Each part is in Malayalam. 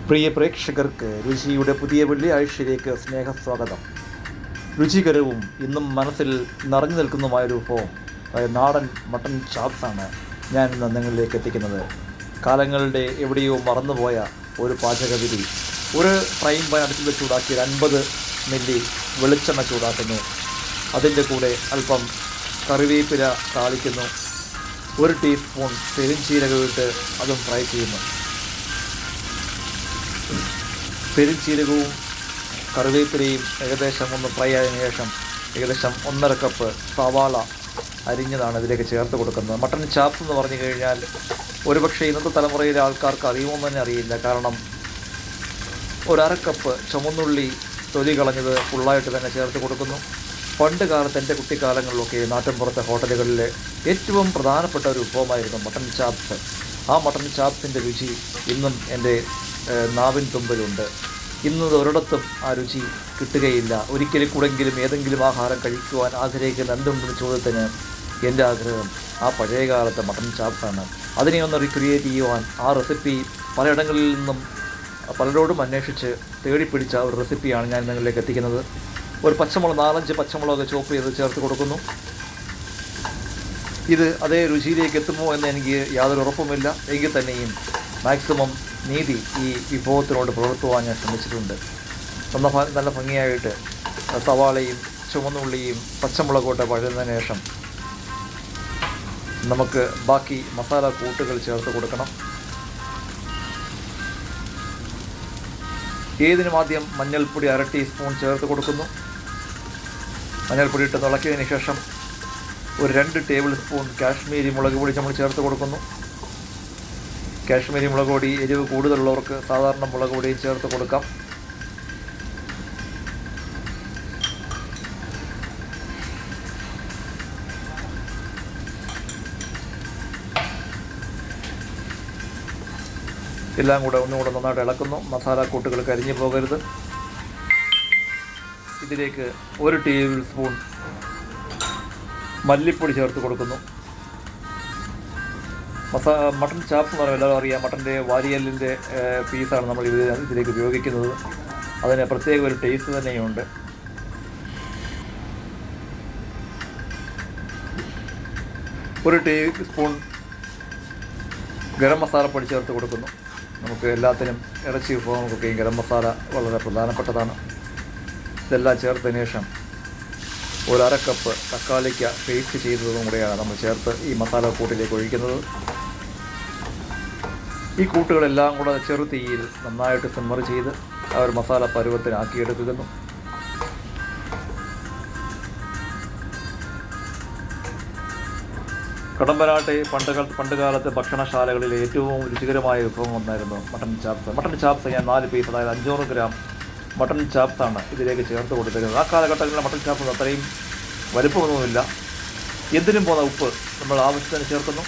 പ്രിയ പ്രേക്ഷകർക്ക് രുചിയുടെ പുതിയ വെള്ളിയാഴ്ചയിലേക്ക് സ്നേഹസ്വാഗതം. രുചികരവും ഇന്നും മനസ്സിൽ നിറഞ്ഞു നിൽക്കുന്നതുമായൊരു വിഭവം നാടൻ മട്ടൺ ചാപ്സാണ് ഞാൻ ഇന്ന് നിങ്ങളിലേക്ക് എത്തിക്കുന്നത്. കാലങ്ങളുടെ എവിടെയോ മറന്നുപോയ ഒരു പാചകവിധി. ഒരു ഫ്രൈങ് പാൻ അടുപ്പിൽ ചൂടാക്കി 50 മില്ലി വെളിച്ചെണ്ണ ചൂടാക്കുന്നു. അതിൻ്റെ കൂടെ അല്പം കറിവേപ്പില താളിക്കുന്നു. 1 ടീസ്പൂൺ പെരുംജീരകം ഇട്ട് അതും ഫ്രൈ ചെയ്യുന്നു. പെരുംജീരകവും കറിവേപ്പിലയും ഏകദേശം ഒന്ന് ഫ്രൈ ആയതിനു ശേഷം ഏകദേശം 1.5 കപ്പ് സവാള അരിഞ്ഞതാണ് ഇതിലേക്ക് ചേർത്ത് കൊടുക്കുന്നത്. മട്ടൺ ചാപ്സ് എന്ന് പറഞ്ഞു കഴിഞ്ഞാൽ ഒരുപക്ഷെ ഇന്നത്തെ തലമുറയിലെ ആൾക്കാർക്ക് അറിയുമെന്ന് തന്നെ അറിയില്ല. കാരണം 1/2 കപ്പ് ചുവന്നുള്ളി തൊലി കളഞ്ഞത് ഫുള്ളായിട്ട് തന്നെ ചേർത്ത് കൊടുക്കുന്നു. പണ്ട് കാലത്ത് എൻ്റെ കുട്ടിക്കാലങ്ങളിലൊക്കെ നാട്ടിൻപുറത്തെ ഹോട്ടലുകളിൽ ഏറ്റവും പ്രധാനപ്പെട്ട ഒരു വിഭവമായിരുന്നു മട്ടൺ ചാപ്സ്. ആ മട്ടൺ ചാപ്സിൻ്റെ രുചി ഇന്നും എൻ്റെ നാവിൻ തുമ്പിലുണ്ട്. ഇന്ന് ഒരിടത്തും ആ രുചി കിട്ടുകയില്ല. ഒരിക്കലും കൂടെങ്കിലും ഏതെങ്കിലും ആഹാരം കഴിക്കുവാൻ ആഗ്രഹിക്കുന്ന എന്തുണ്ടെന്ന ചോദ്യത്തിന് എൻ്റെ ആഗ്രഹം ആ പഴയകാലത്തെ മട്ടൺ ചാപ്സാണ്. അതിനെ ഒന്ന് റീക്രിയേറ്റ് ചെയ്യുവാൻ ആ റെസിപ്പി പലയിടങ്ങളിൽ നിന്നും പലരോടും അന്വേഷിച്ച് തേടിപ്പിടിച്ച ഒരു റെസിപ്പിയാണ് ഞാൻ നിങ്ങളിലേക്ക് എത്തിക്കുന്നത്. ഒരു പച്ചമുളക് 4-5 പച്ചമുളക് ചോപ്പ് ചെയ്ത് ചേർത്ത് കൊടുക്കുന്നു. ഇത് അതേ രുചിയിലേക്ക് എത്തുമോ എന്ന് എനിക്ക് യാതൊരു ഉറപ്പുമില്ല. എങ്കിൽ തന്നെയും മാക്സിമം നീതി ഈ വിഭവത്തിനോട് പുലർത്തുവാൻ ഞാൻ ശ്രമിച്ചിട്ടുണ്ട്. നല്ല ഭംഗിയായിട്ട് സവാളയും ചുവന്നുള്ളിയും പച്ചമുളകോട്ട് വഴന്നതിന് ശേഷം നമുക്ക് ബാക്കി മസാല കൂട്ടുകൾ ചേർത്ത് കൊടുക്കണം. ഏതിനും ആദ്യം മഞ്ഞൾപ്പൊടി 1/2 ടീസ്പൂൺ ചേർത്ത് കൊടുക്കുന്നു. മഞ്ഞൾപ്പൊടി ഇട്ട് ഇളക്കിയതിന് ശേഷം ഒരു 2 ടേബിൾ സ്പൂൺ കാശ്മീരി മുളക് പൊടി നമ്മൾ ചേർത്ത് കൊടുക്കുന്നു. കാശ്മീരി മുളക് പൊടി എരിവ് കൂടുതലുള്ളവർക്ക് സാധാരണ മുളക് പൊടിയും ചേർത്ത് കൊടുക്കാം. എല്ലാം കൂടെ ഒന്നുകൂടെ നന്നായിട്ട് ഇളക്കുന്നു. മസാല കൂട്ടുകൾ കരിഞ്ഞു പോകരുത്. ഇതിലേക്ക് 1 ടേബിൾ സ്പൂൺ മല്ലിപ്പൊടി ചേർത്ത് കൊടുക്കുന്നു. മട്ടൺ ചാപ്സ് എന്ന് പറയുമ്പോൾ എല്ലാവരും അറിയാം, മട്ടൻ്റെ വാരിയലിൻ്റെ പീസാണ് നമ്മൾ ഇതിലേക്ക് ഉപയോഗിക്കുന്നത്. അതിന് പ്രത്യേക ഒരു ടേസ്റ്റ് തന്നെയുണ്ട്. ഒരു ടീസ്പൂൺ ഗരം മസാലപ്പൊടി ചേർത്ത് കൊടുക്കുന്നു. നമുക്ക് എല്ലാത്തിനും ഇറച്ചി വിഭവങ്ങൾക്കൊക്കെ ഈ ഗരം മസാല വളരെ പ്രധാനപ്പെട്ടതാണ്. ഇതെല്ലാം ചേർത്തതിന് ശേഷം 1/2 കപ്പ് തക്കാളിക്ക പേസ്റ്റ് ചെയ്തതും കൂടെയാണ് നമ്മൾ ചേർത്ത് ഈ മസാല കൂട്ടിലേക്ക് ഒഴിക്കുന്നത്. ഈ കൂട്ടുകളെല്ലാം കൂടെ ചെറു തീയിൽ നന്നായിട്ട് സിമ്മർ ചെയ്ത് ആ ഒരു മസാല പരുവത്തിനാക്കിയെടുക്കുന്നു. കടമ്പനാട്ടെ പണ്ടുകാലത്തെ ഭക്ഷണശാലകളിൽ ഏറ്റവും രുചികരമായ വിഭവം ഒന്നായിരുന്നു മട്ടൺ ചാപ്സ്. മട്ടൺ ചാപ്സ് ഞാൻ 4 പീസ്, അതായത് 500 ഗ്രാം മട്ടൺ ചാപ്സാണ് ഇതിലേക്ക് ചേർത്ത് കൊടുത്തിരുന്നത്. ആ കാലഘട്ടങ്ങളിലെ മട്ടൺ ചാപ്സ് അത്രയും വലുപ്പമൊന്നുമില്ല. എന്തിനും പോകുന്ന ഉപ്പ് നമ്മൾ ആവശ്യത്തിന് ചേർക്കുന്നു.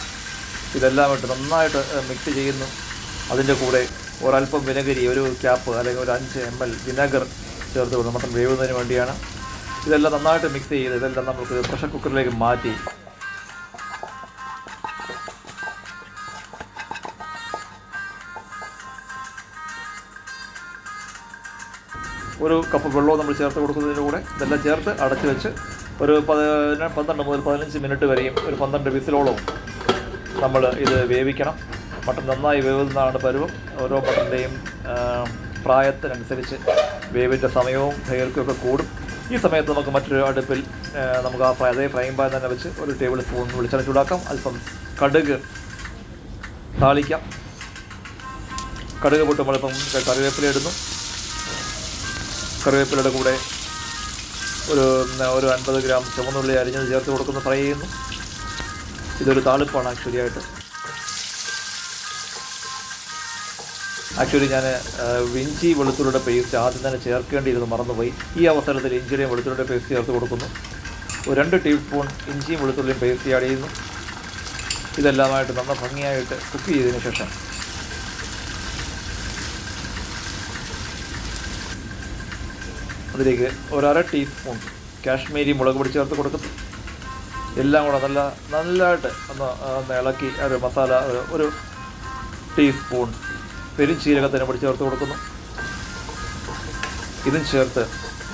ഇതെല്ലാം ഇട്ട് നന്നായിട്ട് മിക്സ് ചെയ്യുന്നു. അതിൻ്റെ കൂടെ ഒരല്പം വിനെഗരി, 1 ക്യാപ്പ് അല്ലെങ്കിൽ ഒരു 5 ml വിനെഗർ ചേർത്ത് കൊടുക്കും. മട്ടൺ വേവുന്നതിന് വേണ്ടിയാണ്. ഇതെല്ലാം നന്നായിട്ട് മിക്സ് ചെയ്ത് ഇതെല്ലാം നമുക്ക് പ്രഷർ കുക്കറിലേക്ക് മാറ്റി ഒരു കപ്പ് വെള്ളവും നമ്മൾ ചേർത്ത് കൊടുക്കുന്നതിൻ്റെ കൂടെ ഇതെല്ലാം ചേർത്ത് അടച്ച് വെച്ച് ഒരു 12 മുതൽ 15 മിനിറ്റ് വരെയും ഒരു 12 വിസിലോളവും നമ്മൾ ഇത് വേവിക്കണം. മട്ടൺ നന്നായി വേവുന്നതാണ് പരുവം. ഓരോ മട്ടൻ്റെയും പ്രായത്തിനനുസരിച്ച് വേവിൻ്റെ സമയവും ദൈർഘ്യമൊക്കെ കൂടും. ഈ സമയത്ത് നമുക്ക് മറ്റൊരു അടുപ്പിൽ നമുക്ക് അതേ ഫ്രൈങ് പാൻ തന്നെ വെച്ച് 1 ടേബിൾ സ്പൂൺ വെളിച്ചെണ്ണ ചൂടാക്കാം. അല്പം കടുക് താളിക്കാം. കടുക് പൊട്ടുമ്പോൾ ഇപ്പം കറിവേപ്പില ഇടുന്നു. കറിവേപ്പിലയുടെ കൂടെ ഒരു 50 ഗ്രാം ചുവന്നുള്ളി അരിഞ്ഞത് ചേർത്ത് കൊടുക്കുന്നു. ഫ്രൈ ചെയ്യുന്നു. ഇതൊരു താളിപ്പാണ് ആക്ച്വലി ഞാൻ ഇഞ്ചി വെളുത്തുള്ളിയുടെ പേസ്റ്റ് ആദ്യം തന്നെ ചേർക്കേണ്ടിയിരുന്നത് മറന്നുപോയി. ഈ അവസരത്തിൽ ഇഞ്ചിയുടെയും വെളുത്തുള്ളിയുടെ പേസ്റ്റ് ചേർത്ത് കൊടുക്കുന്നു. ഒരു 2 ടീസ്പൂൺ ഇഞ്ചിയും വെളുത്തുള്ളിയും പേസ്റ്റ് ആഡ് ചെയ്യുന്നു. ഇതെല്ലാമായിട്ട് നന്ന ഭംഗിയായിട്ട് കുക്ക് ചെയ്തതിന് ശേഷം അതിലേക്ക് 1/2 ടീസ്പൂൺ കാശ്മീരി മുളക് പൊടി ചേർത്ത് കൊടുക്കുന്നു. എല്ലാം കൂടെ നല്ലതായിട്ട് ഒന്ന് ഇളക്കി ഒരു മസാല, 1 ടീസ്പൂൺ പെരുംജീരകത്തിന് പൊടി ചേർത്ത് കൊടുക്കുന്നു. ഇതും ചേർത്ത്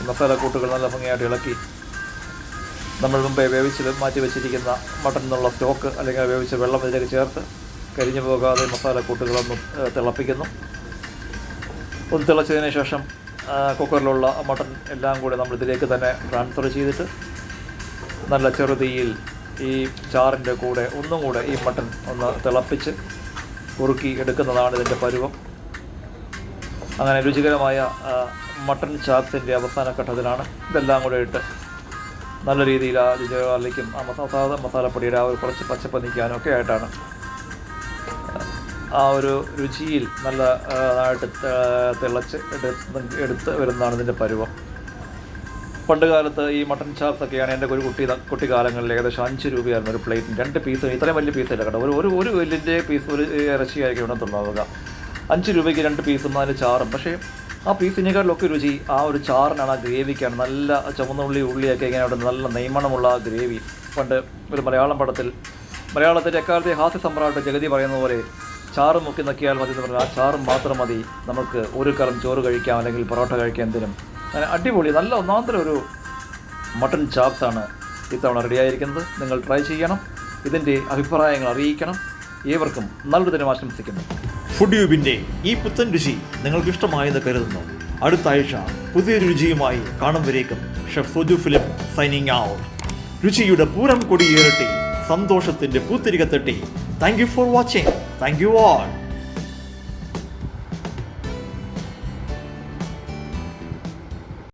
മസാലക്കൂട്ടുകൾ നല്ല ഭംഗിയായിട്ട് ഇളക്കി നമ്മൾ മുമ്പേ വേവിച്ച് മാറ്റി വെച്ചിരിക്കുന്ന മട്ടൻ എന്നുള്ള സ്റ്റോക്ക് അല്ലെങ്കിൽ വേവിച്ച വെള്ളം ഇതിലേക്ക് ചേർത്ത് കരിഞ്ഞു പോകാതെ മസാലക്കൂട്ടുകളൊന്ന് തിളപ്പിക്കുന്നു. ഒന്ന് തിളച്ചതിന് ശേഷം കുക്കറിലുള്ള മട്ടൻ എല്ലാം കൂടെ നമ്മൾ ഇതിലേക്ക് തന്നെ ട്രാൻസ്ഫർ ചെയ്തിട്ട് നല്ല ചെറുതീയിൽ ഈ ചാറിൻ്റെ കൂടെ ഒന്നും കൂടെ ഈ മട്ടൻ ഒന്ന് തിളപ്പിച്ച് കുറുക്കി എടുക്കുന്നതാണ് ഇതിൻ്റെ പരുവം. അങ്ങനെ രുചികരമായ മട്ടൻ ചാപ്സിൻ്റെ അവസാന ഘട്ടത്തിലാണ് ഇതെല്ലാം കൂടെ ഇട്ട് നല്ല രീതിയിൽ ആ ജിഞ്ചർ ആ മസാലപ്പൊടിയുടെ ആ ഒരു കുറച്ച് പച്ചപ്പ് നിൽക്കാനും ഒക്കെ ആയിട്ടാണ് ആ ഒരു രുചിയിൽ നല്ലതായിട്ട് തിളച്ച് എടുത്ത് വരുന്നതാണ് ഇതിൻ്റെ പരുവം. പണ്ട് കാലത്ത് ഈ മട്ടൻ ചാപ്സൊക്കെയാണ് എൻ്റെ ഒരു കുട്ടിക്കാലങ്ങളിൽ ഏകദേശം 5 രൂപയായിരുന്നു ഒരു പ്ലേറ്റിന്. 2 പീസ്, ഇത്രയും വലിയ പീസല്ല കേട്ടോ, ഒരു വലിയ പീസ് ഒരു ഇറച്ചിയായിരിക്കും ഉണ്ടെന്നുണ്ടാവുക. 5 രൂപയ്ക്ക് 2 പീസും അതിന് ചാറും. പക്ഷേ ആ പീസിനേക്കാളിലൊക്കെ രുചി ആ ഒരു ചാറിനാണ്, ആ ഗ്രേവിക്കാണ്. നല്ല ചുവന്ന ഉള്ളിയൊക്കെ ഇങ്ങനെ അവിടെ നല്ല നെയ്മണമുള്ള ആ ഗ്രേവി. പണ്ട് ഒരു മലയാളത്തിൻ്റെ എക്കാലത്തെ ഹാസ്യ സമ്രാട്ട് ജഗതി പറയുന്ന പോലെ ചാറ് മുക്കി നക്കിയാൽ മതി എന്ന് പറഞ്ഞാൽ ആ ചാറും മാത്രം മതി നമുക്ക് ഒരു കലം ചോറ് കഴിക്കാം അല്ലെങ്കിൽ പൊറോട്ട കഴിക്കാം എന്തിനും. അങ്ങനെ അടിപൊളി നല്ല ഒന്നാന്തരം ഒരു മട്ടൻ ചാപ്സാണ് ഇത്തവണ റെഡിയായിരിക്കുന്നത്. നിങ്ങൾ ട്രൈ ചെയ്യണം, ഇതിൻ്റെ അഭിപ്രായങ്ങൾ അറിയിക്കണം. ഏവർക്കും നല്ലൊരു ദിനം ആശംസിക്കുന്നു. ഫുഡ് യൂബിൻ്റെ ഈ പുത്തൻ രുചി നിങ്ങൾക്ക് ഇഷ്ടമായെന്ന് കരുതുന്നു. അടുത്ത ആഴ്ച പുതിയൊരു രുചിയുമായി കാണും വരേക്കും ഷെഫ് സുജു ഫിലിം സൈനിങ് ഔട്ട്. രുചിയുടെ പൂരം കൊടിയേറട്ടെ, സന്തോഷത്തിൻ്റെ പൂത്തിരികത്തട്ടെ. Thank you for watching. Thank you all.